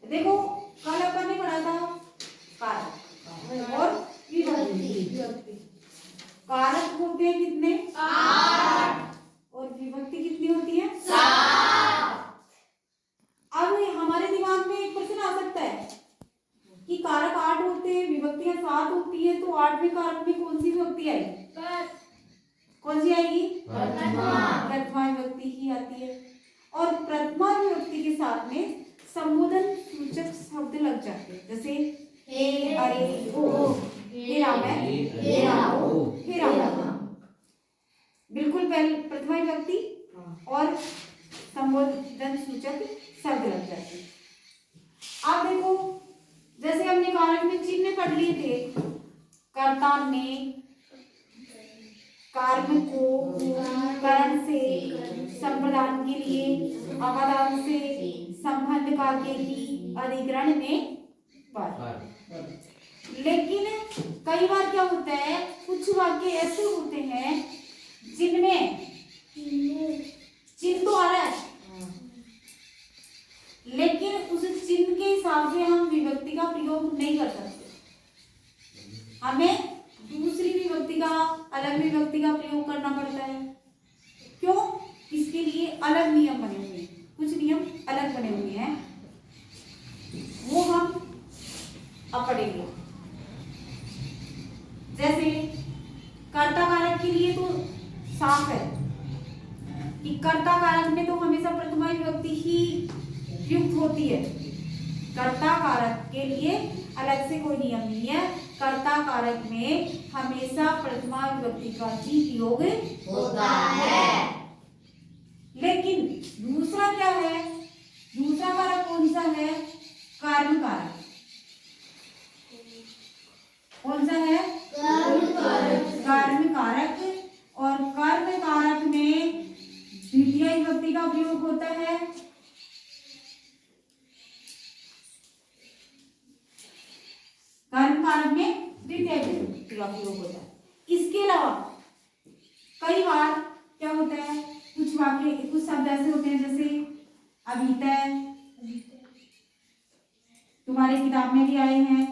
देखो कल अपन ने पढ़ा था कारक और विभक्ति। कारक होते हैं कितने? 8 और विभक्ति कितनी होती है? 7। अब हमारे दिमाग में एक प्रश्न आ सकता है कि कारक 8 होते हैं, विभक्तियां 7 होती है, तो 8वें कारक में कौन सी विभक्ति आएगी? कौन सी आएगी? प्रथमा विभक्ति ही आती है। और प्रथमा विभक्ति के साथ में संबोधन सूचक शब्द लग जाते हैं, जैसे हे, अरे, ओ, हे राम है, हे रामो, हे राम। बिल्कुल पहले प्रथमा विभक्ति और संबोधन सूचक शब्द लग जाते हैं। आप देखो जैसे हमने कारक में चिन्ह पढ़ लिए थे, कर्ता ने, कर्म को, करण से, संप्रदान के लिए, अपादान से, संबंध का के की, अधिकरण में पर। लेकिन कई बार क्या होता है, कुछ वाक्य ऐसे होते हैं जिनमें चिन्ह तो आ रहा है, लेकिन उस चिन्ह के हिसाब से हम विभक्ति का प्रयोग नहीं कर सकते। हमें दूसरी विभक्ति का, अलग विभक्ति का प्रयोग करना पड़ता है। क्यों? इसके लिए अलग नियम बने हुए हैं, कुछ नियम अलग बने हुए हैं, वो हम अब पढ़ेंगे। जैसे कर्ता कारक के लिए तो साफ है कि कर्ता कारक में तो हमेशा प्रथमा विभक्ति ही प्रयुक्त होती है। कर्ता कारक के लिए अलग से कोई नियम नहीं है, कर्ता कारक में हमेशा प्रथमा विभक्ति का ही प्रयोग होता है। लेकिन दूसरा क्या है? दूसरा कारक कौन सा है? कर्म कारक। कौन सा है? कर्म कारक। और कर्म कारक में द्वितीय विभक्ति का प्रयोग होता है। कर्म कारक में द्वितीय विभक्ति का प्रयोग होता है। इसके अलावा कई बार क्या होता है, कुछ वाक्य, कुछ शब्द ऐसे होते हैं जैसे अभितय, तुम्हारी किताब में भी आए हैं,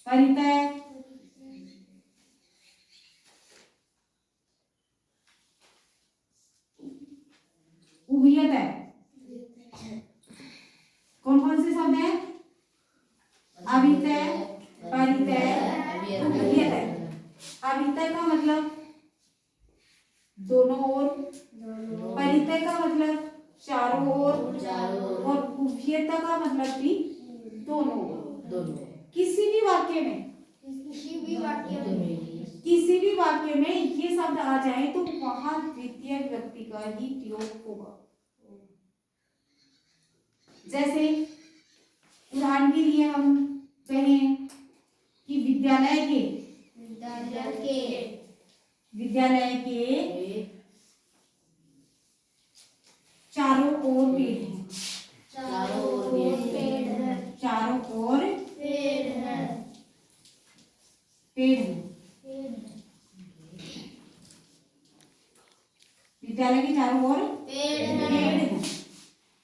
परितय, उभयतय। कौन कौन से शब्द हैं? अभितय, परितय, उभयतय। अभितय का मतलब दोनों ओर, परितय का मतलब चारों ओर, और उभयता का मतलब भी दोनों ओर। किसी भी वाक्य में ये शब्द आ जाए तो वहां द्वितीय विभक्ति का ही प्रयोग होगा। जैसे उदाहरण के लिए हम कहें कि विद्यालय के चारों ओर पेड़ हैं। चारों ओर पेड़ हैं। विद्यालय के चारों ओर पेड़ हैं।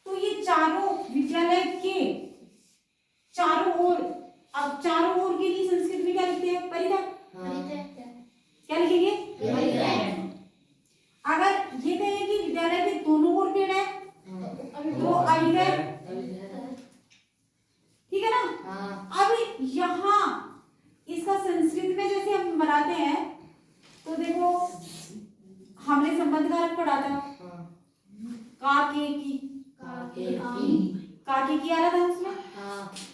तो ये चारों, विद्यालय के चारों ओर, अब चारों ओर के लिए संस्कृत में क्या लिखते हैं? परितः। क्या लिखेंगे? अगर ये कहें कि विद्यालय के दोनों ओर पेड़ है तो अभितय, ठीक है ना? अब यहाँ इसका संस्कृत में जैसे हम बनाते हैं तो देखो हमने संबंध कारक पढ़ा था, काके की आ रहा था उसमें,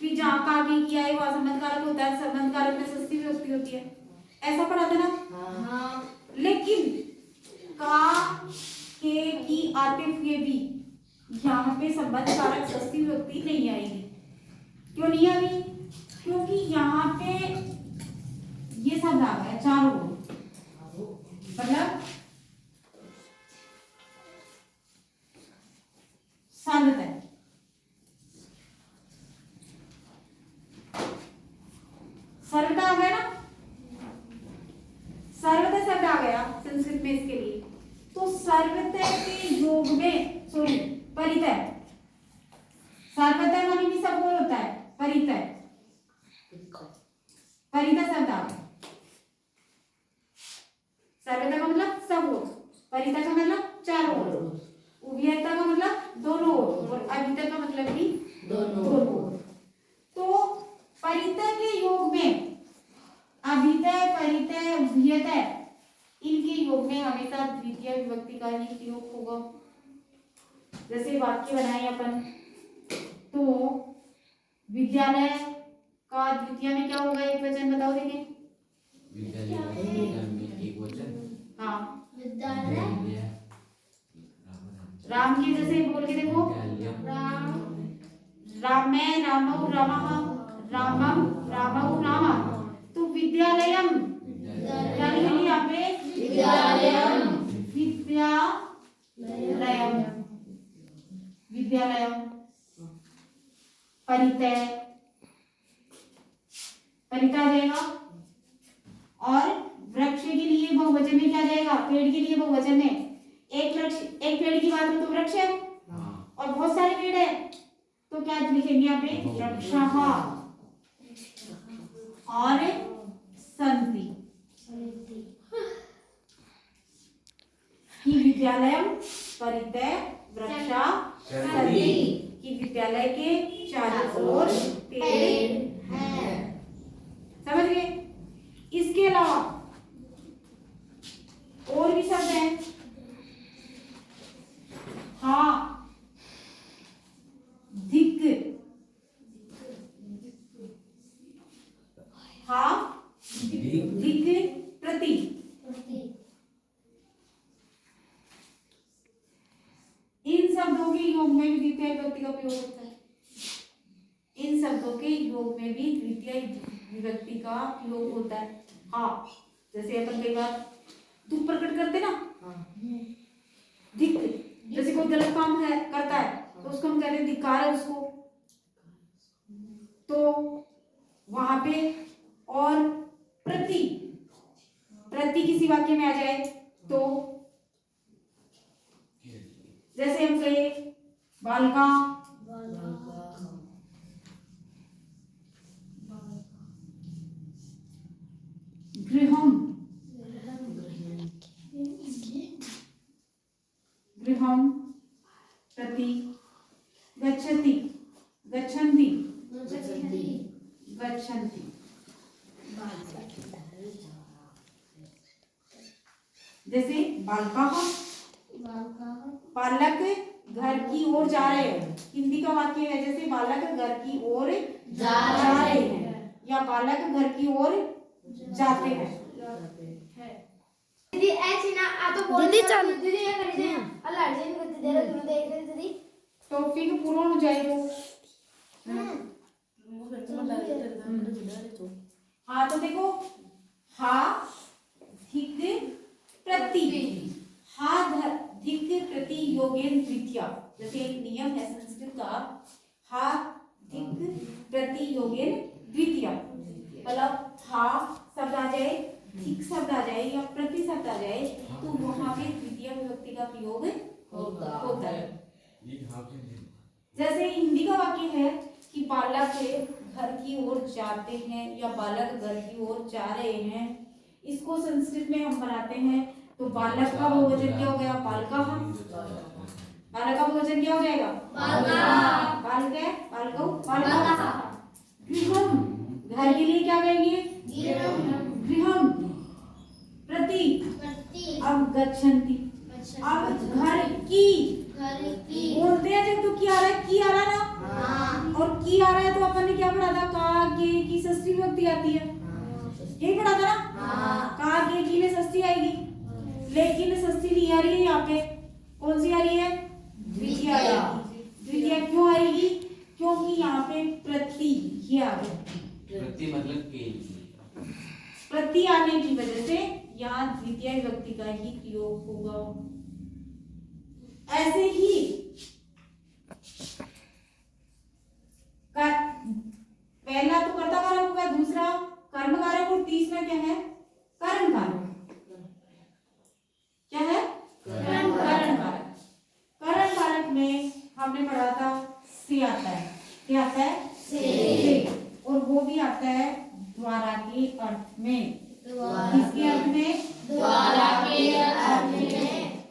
फिर जहाँ काके की आए वहां संबंध कारक होता है, संबंध कारक में षष्ठी विभक्ति होती है, ऐसा पढ़ा था ना? लेकिन का के की आते हुए भी यहाँ पे संबंध कारक षष्ठी विभक्ति नहीं आएगी। क्यों नहीं आ रही? क्योंकि यहाँ पे ये शब्द आ गया चारों ओर, मतलब सर्वतः। सर्वतः आ गया ना? सर्वतः शब्द आ गया संस्कृत में इसके लिए। तो सर्वतः के योग में, सॉरी, परितय, सार्वतः माने भी सब और होता है, परितः, परितः शब्द आ गया। सार्वतः का मतलब सब ओर, परितः का मतलब चारों ओर, उभयता का मतलब दोनों ओर, और अभितः का मतलब भी दोनों ओर। तो परितः के योग में अभितः, परितः, उभयतः, इनके योग में हमेशा द्वितीय विभक्ति का ही प्रयोग होगा। जैसे वाक्य बनाए अपन, तो विद्यालय का द्वितीय में क्या होगा, एक वचन बताओ देखें। हाँ, विद्यालय। राम के जैसे बोल के देखो, रामे रामौ रामः, रामम रामौ रामः। तो विद्यालयम, क्या लिखेंगे यहाँ पे, विद्यालयम, विद्यालयम, विद्यालयम। परितः, परितः आ जाएगा। और वृक्ष के लिए बहुवचन में क्या जाएगा, पेड़ के लिए बहुवचन में, एक पेड़ की बात हो तो वृक्ष है, और बहुत सारे पेड़ है तो क्या लिखेंगे यहाँ पे, वृक्षः और सन्ति। कि विद्यालयम परितः वृक्षा सन्ति, कि विद्यालय के चारों ओर पेड़ हैं। समझ गए। इसके अलावा और भी शब्द हैं। हाँ, धिक, हाँ, धिक, प्रति, इन शब्दों के योग में भी द्वितीय विभक्ति का प्रयोग होता है। इन शब्दों के योग में भी द्वितीय विभक्ति का प्रयोग होता है। हाँ, जैसे अपन कई बार दुख प्रकट करते ना, धिक, जैसे कोई गलत काम है करता है तो उसको हम कहते हैं धिक्कार है उसको, तो वहां पे। और प्रति, प्रति किसी वाक्य में आ जाए तो, जैसे हम कहे बालिका, गृहम, गृहम, प्रति, गच्छति, गच्छन्ति, गच्छन्ति। जैसे बालकाः, बालक घर की ओर जा रहे हैं, हिंदी का वाक्य है जैसे बालक घर की ओर जा रहे हैं, या बालक घर की ओर जाते हैं। दीदी ऐसी ना आ तो बोल दीदी चल दीदी ये कर दे अल्लाह जी को दे रहा तुम देख रहे दीदी तो फिर पूरा हो जाएगा। हाँ, तो देखो, हा धिक प्रति, हा धिक प्रति योगेन द्वितीय। जैसे एक नियम है संस्कृत का, हा धिक प्रति योगेन द्वितीय, मतलब हा शब्द आ जाए, धिक शब्द आ जाए या प्रति शब्द आ जाए तो वहां पे द्वितीय विभक्ति का प्रयोग होता है। जैसे हिंदी का वाक्य है कि बालक घर की ओर जाते हैं या बालक घर की ओर जा रहे हैं, इसको संस्कृत में हम बनाते हैं तो बालक का बहुवचन क्या हो गया, बालकाः। बालक का बहुवचन क्या हो जाएगा, बालकौ, बालकाः। गृहम, घर के लिए क्या कहेंगे, गृहम, प्रति, अब गच्छन्ति। अब घर की बोलते हैं जब तो की आ रहा है, की आ रहा है ना, और की आ रहा है तो अपन ने क्या पढ़ा था, का के की षष्ठी विभक्ति आती है, यही पढ़ा था ना, का के की में षष्ठी आएगी, लेकिन षष्ठी नहीं आ रही है यहाँ पे, कौन सी आ रही है, द्वितीय आएगी। द्वितीय क्यों आएगी, क्योंकि यहाँ पे प्रति ही आ गया, प्रति मतलब के, प्रति आने की वजह से यहाँ द्वितीय विभक्ति का ही प्रयोग होगा। ऐसे ही पहला तो कर्ता कारक होगा, दूसरा कर्म कारक और तीसरा क्या है, कारण कारक। क्या है, कारण कारक। कारण कारक में हमने पढ़ा था से आता है, क्या आता है? से। और वो भी आता है द्वारा के अर्थ में। किसके अर्थ में? द्वारा के अर्थ में।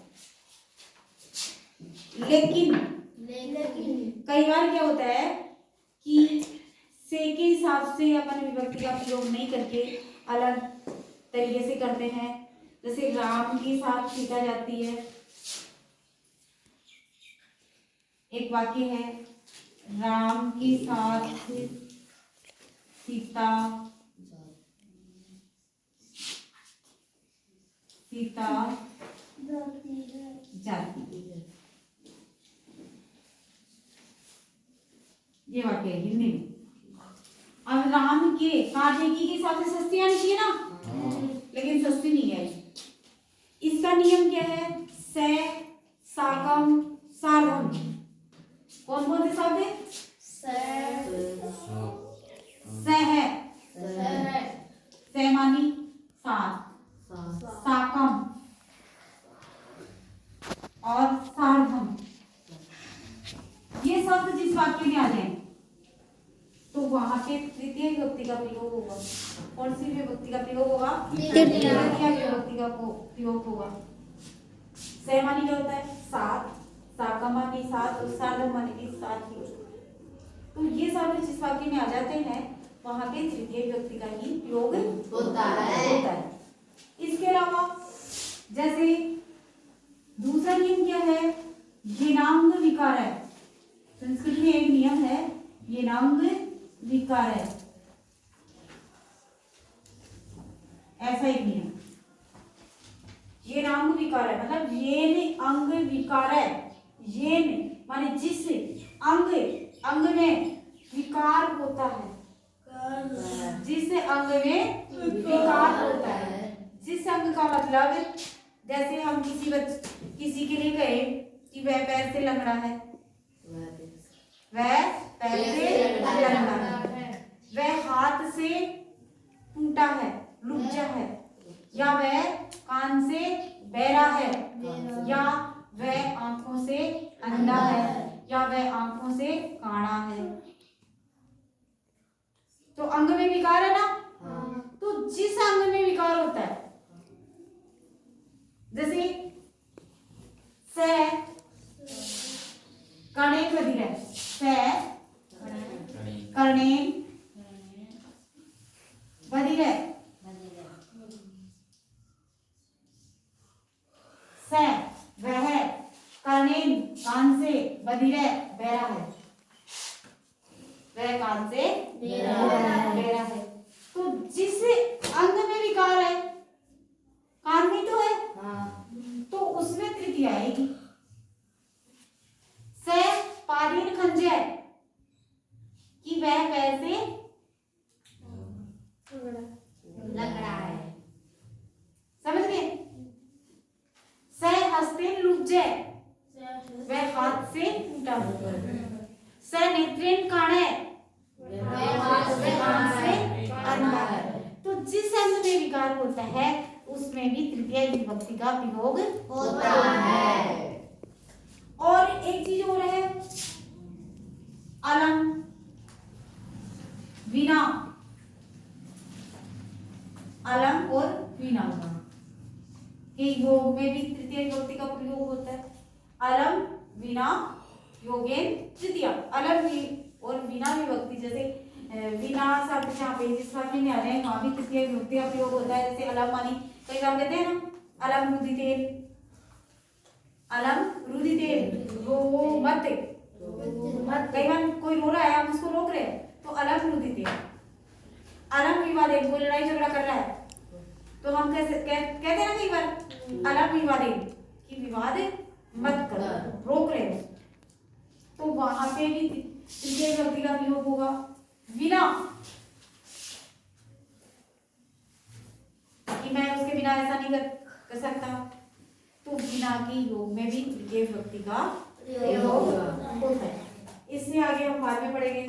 लेकिन लेकिन कई बार क्या होता है कि से के हिसाब से अपन विभक्ति का प्रयोग नहीं करके अलग तरीके से करते हैं। जैसे राम के साथ सीता जाती है, एक वाक्य है राम के साथ सीता जाती है, ये वाक्य है हिंदी में। अब राम के काटेगी के हिसाब से सस्ती आनी चाहिए ना, लेकिन सस्ती नहीं है। इसका नियम क्या है? से, साकम, सार्धम। कौन कौन से शब्द है? से है, से मानी सात, साकम और सार्धम। ये शब्द जिस वाक्य में आ जाए तो वहां पे तृतीय विभक्ति का प्रयोग होगा। कौन सी विभक्ति का प्रयोग होगा? तृतीय विभक्ति का प्रयोग होगा। से मानी क्या होता है? सात, साका मानी सात और सार्धम मानी भी सात ही होता है। तो ये शब्द जिस वाक्य में आ जाते हैं वहां पे तृतीय विभक्ति का ही प्रयोग होता है। इसके अलावा जैसे दूसरा नियम क्या है? येनांग विकार है। संस्कृत में एक नियम है येनांग विकार है, ऐसा एक नियम। येनांग विकार है मतलब येन अंग विकार है। येन माने जिस अंग में विकार होता है, जिस अंग में विकार होता है। जिस अंग का मतलब जैसे हम किसी के लिए कहे कि वह पैर से लंगड़ा है, वह पैर से लंगड़ा है, वह हाथ से टूटा है, लुच्चा है, या वह कान से बहरा है, या वह आंखों से अंधा है, या वह आंखों से काड़ा है। तो अंग में विकार है ना, तो जिस अंग में विकार होता है, जैसे से कणे बधिर है, से कणे बधिर है, से वह कणे कान से बधिर है, बहरा है, वह कान से बहरा है। तो जिस अंग में विकार है, कान में तो है, तो उसमें तृतीय आएगी। से पादीन खंजय कि वह पैर से लंगड़ा है, समझ गए? से हस्तेन लुब्जय वह हाथ से टूटा हुआ है। से नेत्रेन काणे वह हाथ से अंधा है। तो जिस अंग में विकार होता है उसमें भी तृतीय विभक्ति का प्रयोग होता है। और एक चीज और है अलम विना, अलम और विना के योग में भी तृतीय विभक्ति का प्रयोग होता है। अलम विना योगेन तृतीय। अलम और विना विभक्ति, जैसे विना शब्द जहाँ पे जिस वाक्य में आ जाए वहां भी तृतीय विभक्ति का प्रयोग होता है। जैसे अलम मानी कई बार कहते हैं ना, अलम रुदितेन, अलम रुदितेन, रो मत। कई बार कोई रो रहा है, हम उसको रोक रहे हैं, तो अलम रुदितेन। अलम विवादेन, कोई लड़ाई झगड़ा कर रहा है तो हम कैसे कहते हैं ना कई बार अलम विवादेन कि विवाद मत करो, रोक रहे हो। तो वहां पे भी तृतीय विभक्ति का प्रयोग होगा। बिना कि मैं उसके बिना ऐसा नहीं कर सकता, तो बिना के योग में भी तृतीय विभक्ति का प्रयोग होता है। इससे आगे हम बाद में पढ़ेंगे।